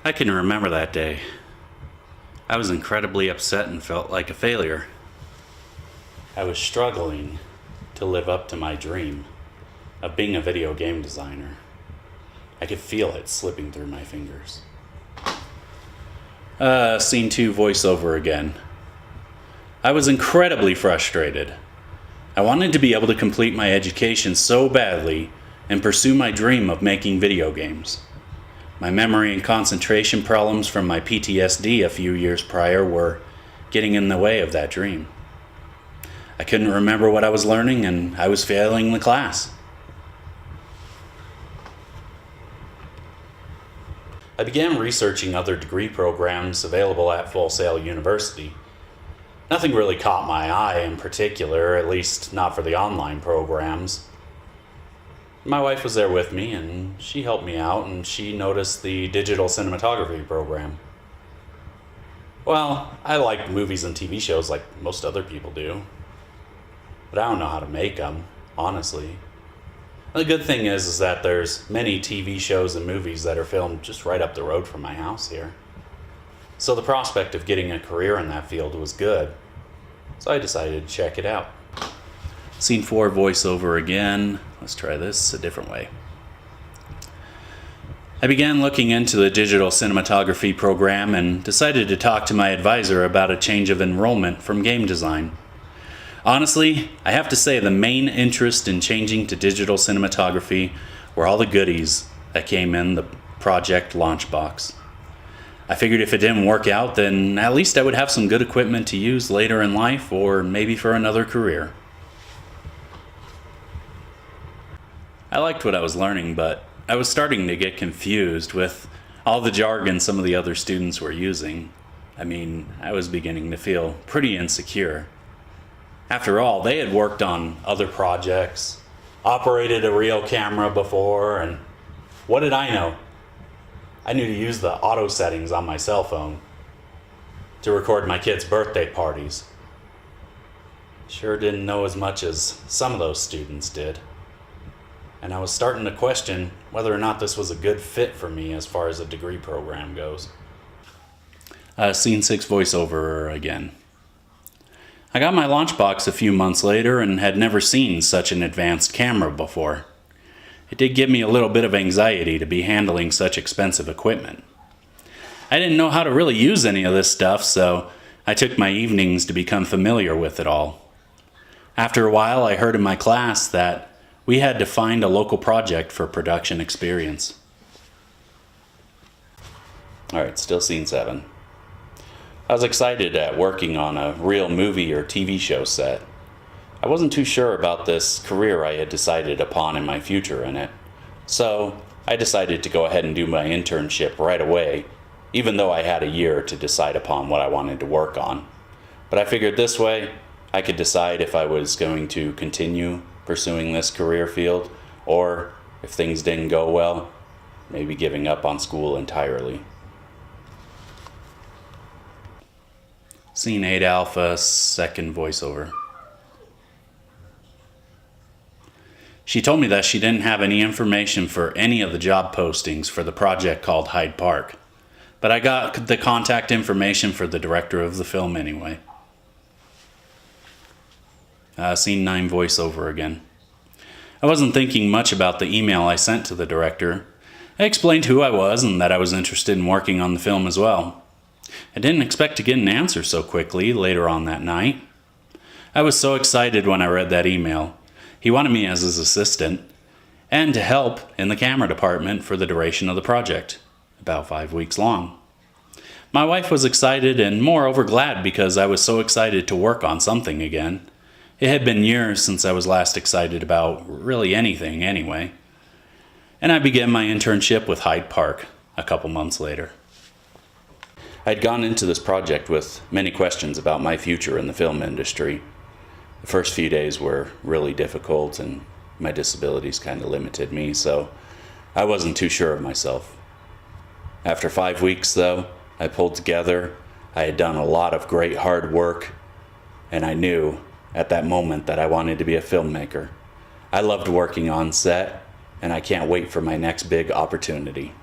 I can remember that day. I was incredibly upset and felt like a failure. I was struggling to live up to my dream of being a video game designer. I could feel it slipping through my fingers. Scene 2 voiceover again. I was incredibly frustrated. I wanted to be able to complete my education so badly and pursue my dream of making video games. My memory and concentration problems from my PTSD a few years prior were getting in the way of that dream. I couldn't remember what I was learning, and I was failing the class. I began researching other degree programs available at Full Sail University. Nothing really caught my eye in particular, at least not for the online programs. My wife was there with me, and she helped me out, and she noticed the digital cinematography program. Well, I like movies and TV shows like most other people do, but I don't know how to make them, honestly. The good thing is that there's many TV shows and movies that are filmed just right up the road from my house here. So the prospect of getting a career in that field was good, so I decided to check it out. Scene 4 voiceover again. Let's try this a different way. I began looking into the digital cinematography program and decided to talk to my advisor about a change of enrollment from game design. Honestly, I have to say the main interest in changing to digital cinematography were all the goodies that came in the project launch box. I figured if it didn't work out, then at least I would have some good equipment to use later in life or maybe for another career. I liked what I was learning, but I was starting to get confused with all the jargon some of the other students were using. I was beginning to feel pretty insecure. After all, they had worked on other projects, operated a real camera before, and what did I know? I knew to use the auto settings on my cell phone to record my kids' birthday parties. Sure didn't know as much as some of those students did. And I was starting to question whether or not this was a good fit for me as far as a degree program goes. Scene 6 voiceover again. I got my launch box a few months later and had never seen such an advanced camera before. It did give me a little bit of anxiety to be handling such expensive equipment. I didn't know how to really use any of this stuff, so I took my evenings to become familiar with it all. After a while, I heard in my class that we had to find a local project for production experience. Alright, still scene 7. I was excited at working on a real movie or TV show set. I wasn't too sure about this career I had decided upon in my future in it, so I decided to go ahead and do my internship right away, even though I had a year to decide upon what I wanted to work on. But I figured this way, I could decide if I was going to continue pursuing this career field, or if things didn't go well, maybe giving up on school entirely. Scene 8 alpha, second voiceover. She told me that she didn't have any information for any of the job postings for the project called Hyde Park, but I got the contact information for the director of the film anyway. Scene 9 voiceover again. I wasn't thinking much about the email I sent to the director. I explained who I was and that I was interested in working on the film as well. I didn't expect to get an answer so quickly later on that night. I was so excited when I read that email. He wanted me as his assistant and to help in the camera department for the duration of the project, about 5 weeks long. My wife was excited and moreover glad because I was so excited to work on something again. It had been years since I was last excited about really anything anyway. And I began my internship with Hyde Park a couple months later. I'd gone into this project with many questions about my future in the film industry. The first few days were really difficult and my disabilities kind of limited me, so I wasn't too sure of myself. After 5 weeks though, I pulled together. I had done a lot of great hard work, and I knew at that moment that I wanted to be a filmmaker. I loved working on set, and I can't wait for my next big opportunity.